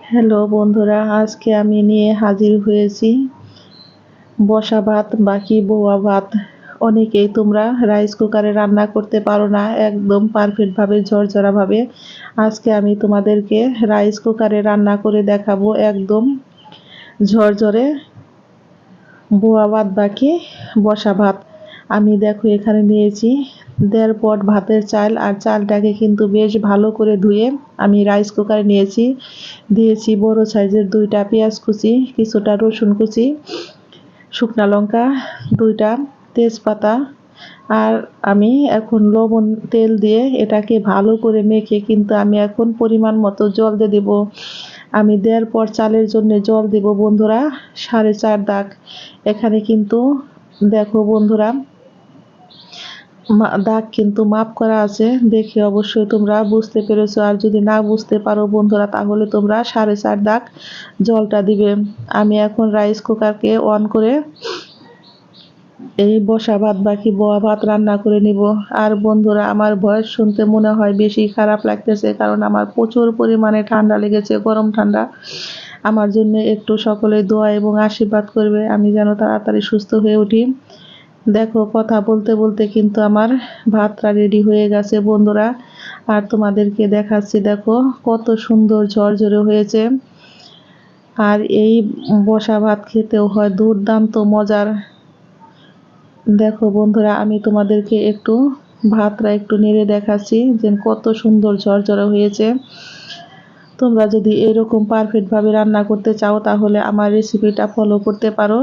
Hello বন্ধুরা, আজকে আমি নিয়ে হাজির হয়েছি বসা ভাত বাকি বোয়া ভাত। অনেকেই তোমরা রাইস কুকারে রান্না করতে পারো না একদম পারফেক্টভাবে ঝরঝরাভাবে। আজকে আমি তোমাদেরকে রাইস কুকারে রান্না করে দেখাবো একদম ঝরঝরে বোয়া ভাত বাকি বসা ভাত। আমি দেখো এখানে নিয়েছি 1.5 পট ভাতের চাল, আর চালটাকে কিন্তু বেশ ভালো করে ধুয়ে আমি রাইস কুকারে নিয়েছি। দিয়েছি বড় সাইজের 2টা পেঁয়াজ কুচি, কিছুটা রসুন কুচি, শুকনা লঙ্কা 2টা, তেজপাতা। আর আমি এখন লবণ তেল দিয়ে এটাকে ভালো করে মেখে কিন্তু আমি এখন পরিমাণ মতো জল দিয়ে দেব। আমি 1.5 পট চালের জন্য জল দেব বন্ধুরা 4.5 দাগ। এখানে কিন্তু দেখো বন্ধুরা দাগ কিন্তু মাপ করা আছে, দেখে অবশ্যই তোমরা বুঝতে পেরেছো। আর যদি না বুঝতে পারো বন্ধুরা তাহলে তোমরা 4.5 দাগ জলটা দিবে। আমি এখন রাইস কুকারকে অন করে এই বসা ভাত বাকি বোয়া ভাত রান্না করে নিব। আর বন্ধুরা আমার ভয়েস শুনতে মনে হয় বেশি খারাপ লাগতেছে, কারণ আমার প্রচুর পরিমাণে ঠান্ডা লেগেছে, গরম ঠান্ডা। আমার জন্য একটু সকলে দোয়া এবং আশীর্বাদ করবে, আমি যেন তাড়াতাড়ি সুস্থ হয়ে উঠি। দেখো কথা বলতে বলতে কিন্তু আমার ভাতটা রেডি হয়ে গেছে বন্ধুরা। আর তোমাদেরকে দেখাচ্ছি, দেখো কত সুন্দর ঝরঝরে হয়েছে। আর এই বসা ভাত খেতেও হয় দুর্দান্ত মজার। দেখো বন্ধুরা আমি তোমাদেরকে একটু ভাতটা একটু নেড়ে দেখাচ্ছি যে কত সুন্দর ঝরঝরে হয়েছে। তোমরা যদি এরকম পারফেক্টভাবে রান্না করতে চাও তাহলে আমার রেসিপিটা ফলো করতে পারো।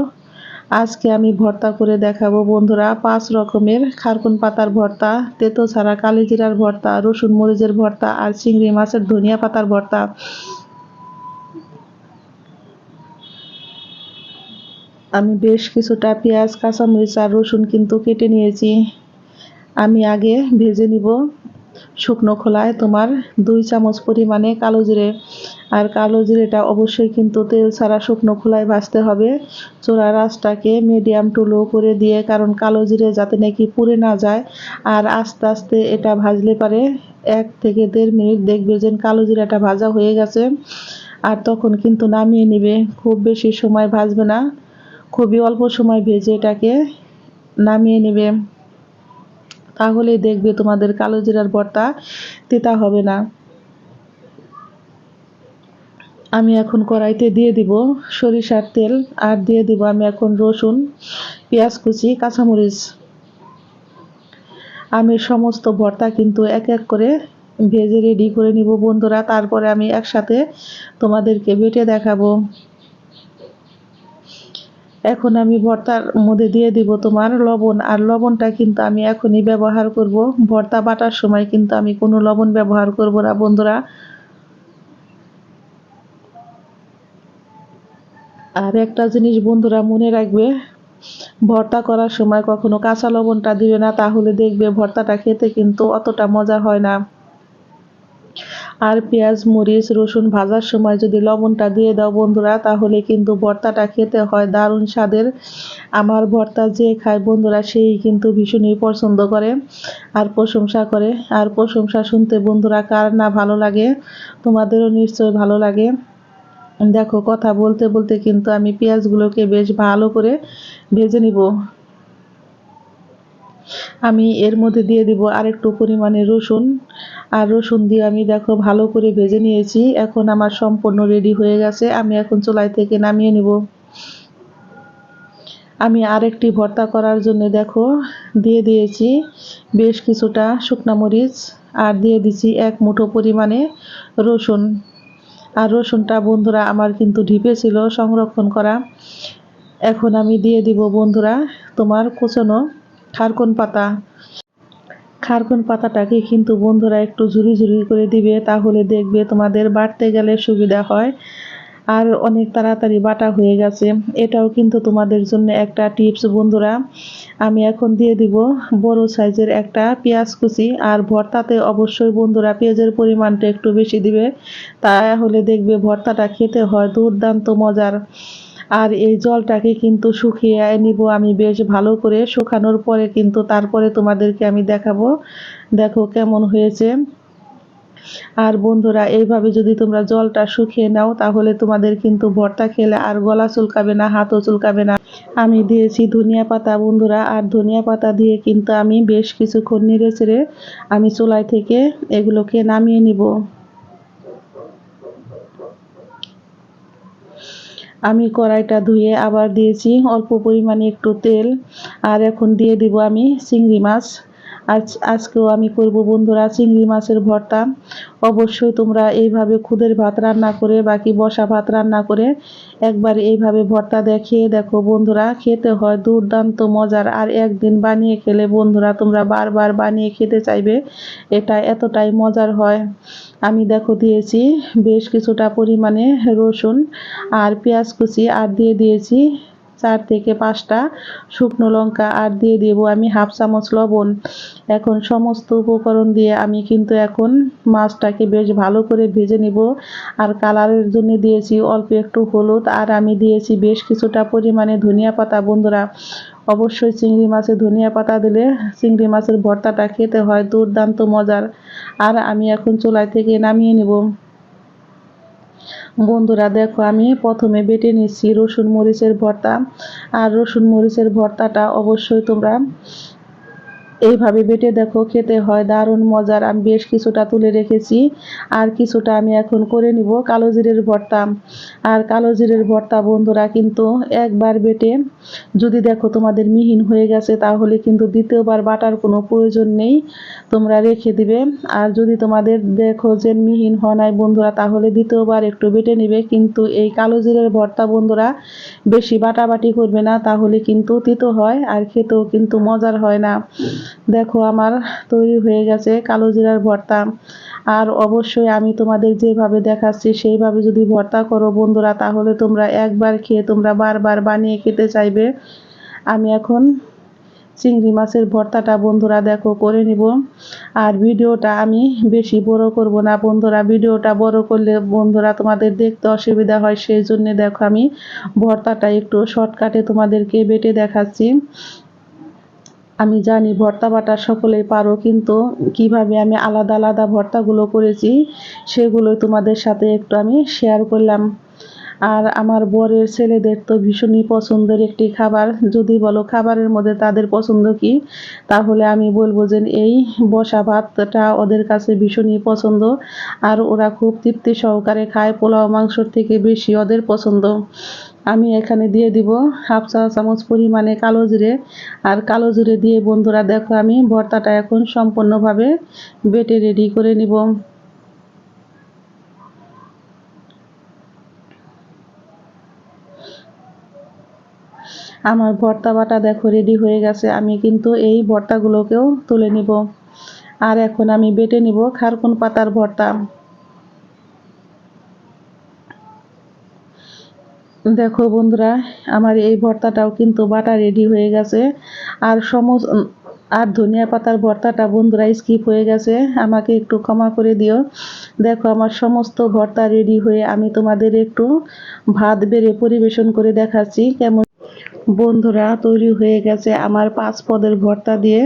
আজকে আমি ভর্তা করে দেখাবো বন্ধুরা 5 রকমের খারকুন পাতার ভর্তা, তেতো ছাড়া কালিজিরার ভর্তা, রসুন মরিচের ভর্তা, আর চিংড়ি মাছের ধনিয়া পাতার ভর্তা। আমি বেশ কিছুটা পেঁয়াজ, কাঁচামরিচ আর রসুন কিন্তু কেটে নিয়েছি। আমি আগে ভেজে নিব শুকনো খোলায় তোমার 2 চামচ পরিমাণে কালো জিরে। আর কালো জিরেটা অবশ্যই কিন্তু তেল ছাড়া শুকনো খোলায় ভাজতে হবে। চুলার আঁচটাকে মিডিয়াম টু লো করে দিয়ে, কারণ কালো জিরে যাতে নাকি পুড়ে না যায়। আর আস্তে আস্তে এটা ভাজলে পারে 1 থেকে 1.5 মিনিট দেখবে যে কালো জিরাটা ভাজা হয়ে গেছে। আর তখন কিন্তু নামিয়ে নিবে, খুব বেশি সময় ভাজবে না, খুবই অল্প সময় ভেজে এটাকে নামিয়ে নেবে। তাহলেই দেখবে তোমাদের কালো জিরার ভর্তা তেতা হবে না। আমি এখন কড়াইতে দিয়ে দিব সরিষার তেল, আর দিয়ে দিব আমি এখন রসুন, পেঁয়াজ কুচি, কাঁচামরিচ। আমি সমস্ত ভর্তা কিন্তু এক এক করে ভেজে রেডি করে নিব বন্ধুরা, তারপরে আমি একসাথে তোমাদেরকে বেটে দেখাবো। এখন আমি ভর্তার মধ্যে দিয়ে দিব তোমার লবণ, আর লবণটা কিন্তু আমি এখনই ব্যবহার করব। ভর্তা বাটার সময় কিন্তু আমি কোনো লবণ ব্যবহার করব না বন্ধুরা। আর একটা জিনিস বন্ধুরা মনে রাখবে, ভর্তা করার সময় কখনো কাঁচা লবণটা দিবে না, তাহলে দেখবে ভর্তাটা খেতে কিন্তু অতটা মজা হয় না। আর পেঁয়াজ, মরিচ, রসুন ভাজার সময় যদি লবণটা দিয়ে দাও বন্ধুরা তাহলে কিন্তু ভর্তাটা খেতে হয় দারুণ স্বাদের। আমার ভর্তা যে খায় বন্ধুরা সেই কিন্তু ভীষণই পছন্দ করে আর প্রশংসা করে। আর প্রশংসা শুনতে বন্ধুরা কার না ভালো লাগে, তোমাদেরও নিশ্চয়ই ভালো লাগে। দেখো কথা বলতে বলতে কিন্তু আমি পেঁয়াজগুলোকে বেশ ভালো করে ভেজে নিব। আমি এর মধ্যে দিয়ে দিব আরেকটু পরিমাণে রসুন, আর রসুন দিয়ে আমি দেখো ভালো করে ভেজে নিয়েছি। এখন আমার সম্পূর্ণ রেডি হয়ে গেছে, আমি এখন চুলাই থেকে নামিয়ে নিব। আমি আরেকটি ভর্তা করার জন্য দেখো দিয়ে দিয়েছি বেশ কিছুটা শুকনা মরিচ, আর দিয়ে দিচ্ছি 1 মুঠো পরিমাণে রসুন। আর রসুনটা বন্ধুরা আমার কিন্তু ঢিপে ছিল সংরক্ষণ করা। এখন আমি দিয়ে দিব বন্ধুরা তোমার কুচনো খারকুন পাতা। খারকুন পাতাটাকে কিন্তু বন্ধুরা একটু ঝুরি ঝুরি করে দিবে, তাহলে দেখবে তোমাদের বাটতে গেলে সুবিধা হয় আর অনেক তাড়াতাড়ি বাটা হয়ে গেছে। এটাও কিন্তু তোমাদের জন্য একটা টিপস বন্ধুরা। আমি এখন দিয়ে দিব বড় সাইজের একটা পেঁয়াজ কুচি, আর ভর্তাতে অবশ্যই বন্ধুরা পেঁয়াজের পরিমাণটা একটু বেশি দিবে, তাহলে দেখবে ভর্তাটা খেতে হয় দুর্দান্ত মজার। আর এই জলটাকে কিন্তু শুকিয়ে নিব আমি বেশ ভালো করে, শুকানোর পরে কিন্তু তারপরে তোমাদেরকে আমি দেখাবো দেখো কেমন হয়েছে। আর বন্ধুরা এইভাবে যদি তোমরা জলটা শুকিয়ে নাও তাহলে তোমাদের কিন্তু ভর্তা খেলে আর গলা চুলকাবে না, হাতও চুলকাবে না। আমি দিয়েছি ধনিয়া পাতা বন্ধুরা, আর ধনিয়া পাতা দিয়ে কিন্তু আমি বেশ কিছুক্ষণ নেড়ে চেড়ে আমি চুলাই থেকে এগুলোকে নামিয়ে নিব। আমি কড়াইটা ধুয়ে আবার দিয়েছি অল্প পরিমাণে একটু তেল, আর এখন দিয়ে দিব আমি চিংড়ি মাছ। আজকেও আমি করব বন্ধুরা চিংড়ি মাছের ভর্তা। অবশ্যই তোমরা এইভাবে খুদের ভাত রান্না করে বাকি বসা ভাত রান্না করে একবার এইভাবে ভর্তা দেখিয়ে দেখো বন্ধুরা, খেতে হয় দুর্দান্ত মজার। আর একদিন বানিয়ে খেলে বন্ধুরা তোমরা বারবার বানিয়ে খেতে চাইবে, এটা এতটাই মজার হয়। আমি দেখো দিয়েছি বেশ কিছুটা পরিমাণে রসুন আর পেঁয়াজ কুচি, আর দিয়ে দিয়েছি 4 থেকে 5টা শুকনো লঙ্কা, আর দিয়ে দেব আমি হাফ চামচ লবণ। এখন সমস্ত উপকরণ দিয়ে আমি কিন্তু এখন মাছটাকে বেশ ভালো করে ভেজে নিব। আর কালারের জন্য দিয়েছি অল্প একটু হলুদ, আর আমি দিয়েছি বেশ কিছুটা পরিমাণে ধনিয়া পাতা বন্ধুরা। অবশ্যই চিংড়ি মাছে ধনিয়া পাতা দিলে চিংড়ি মাছের ভর্তাটা খেতে হয় দুর্দান্ত মজার। আর আমি এখন চুলাই থেকে নামিয়ে নেব। বন্ধুরা দেখো আমি প্রথমে বেটে নিচ্ছি রসুন মরিচের ভর্তা। আর রসুন মরিচের ভর্তাটা অবশ্যই তোমরা এইভাবে বেটে দেখো, খেতে হয় দারুণ মজার। আমি বেশ কিছুটা তুলে রেখেছি, আর কিছুটা আমি এখন করে নিব কালো জিরের ভর্তা। আর কালো জিরের ভর্তা বন্ধুরা কিন্তু একবার বেটে যদি দেখো তোমাদের মিহিন হয়ে গেছে তাহলে কিন্তু দ্বিতীয়বার বাটার কোনো প্রয়োজন নেই, তোমরা রেখে দিবে। আর যদি তোমাদের দেখো যে মিহিন হয় নাই বন্ধুরা তাহলে দ্বিতীয়বার একটু বেটে নিবে। কিন্তু এই কালো জিরের ভর্তা বন্ধুরা বেশি বাটাবাটি করবে না, তাহলে কিন্তু তিতো হয় আর খেতেও কিন্তু মজার হয় না। দেখো আমার তৈরি হয়ে গেছে কালো জিরার ভর্তা। আর অবশ্যই আমি তোমাদের যেভাবে দেখাচ্ছি সেইভাবে যদি ভর্তা করো বন্ধুরা তাহলে তোমরা একবার খেয়ে তোমরা বারবার বানিয়ে খেতে চাইবে। আমি এখন চিংড়ি মাছের ভর্তাটা বন্ধুরা দেখো করে নিব। আর ভিডিওটা আমি বেশি বড় করব না বন্ধুরা, ভিডিওটা বড় করলে বন্ধুরা তোমাদের দেখতে অসুবিধা হয়, সেই জন্য দেখো আমি ভর্তাটা একটু শর্টকাটে তোমাদেরকে বেটে দেখাচ্ছি। আমি জানি ভর্তা বাটা সকলেই পারো, কিন্তু কিভাবে আমি আলাদা আলাদা ভর্তাগুলো করেছি সেগুলোই তোমাদের সাথে একটু আমি শেয়ার করলাম। আর আমার বরের ছেলেদের তো ভীষণই পছন্দের একটি খাবার। যদি বলো খাবারের মধ্যে তাদের পছন্দ কি, তাহলে আমি বলবো যে এই বসা ভাতটা ওদের কাছে ভীষণই পছন্দ। আর ওরা খুব তৃপ্তি সহকারে খায়, পোলাও মাংসর থেকে বেশি ওদের পছন্দ। আমি এখানে দিয়ে দিব হাফ চা চামচ পরিমাণে কালো জিরে। আর কালো জিরে দিয়ে বন্ধুরা দেখো আমি ভর্তাটা এখন সম্পূর্ণভাবে বেটে রেডি করে নিব। আমার ভর্তা বাটা দেখো রেডি হয়ে গেছে, আমি কিন্তু এই ভর্তাগুলোকেও তুলে নিব। আর এখন আমি বেটে নিব খারকুন পাতার ভর্তা। দেখো বন্ধুরা আমার এই ভর্তাটাও কিন্তু বাটা রেডি হয়ে গেছে। আর আর ধনিয়া পাতার ভর্তাটা বন্ধুরা স্কিপ হয়ে গেছে, আমাকে একটু ক্ষমা করে দিও। দেখো আমার সমস্ত ভর্তা রেডি হয়ে আমি তোমাদের একটু ভাত বেড়ে পরিবেশন করে দেখাচ্ছি কেমন। বন্ধুরা তৈরি হয়ে গেছে আমার 5 পদের ভর্তা দিয়ে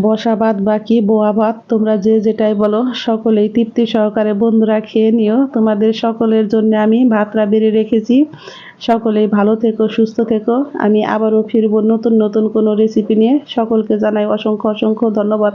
বসা ভাত বাকি বোয়া ভাত, তোমরা যে যেটাই বলো সকলেই তৃপ্তি সহকারে বন্ধুরা খেয়ে নিও। তোমাদের সকলের জন্য আমি ভাতটা বেড়ে রেখেছি। সকলেই ভালো থেকো, সুস্থ থেকো। আমি আবারও ফিরবো নতুন নতুন কোনো রেসিপি নিয়ে। সকলকে জানাই অসংখ্য অসংখ্য ধন্যবাদ।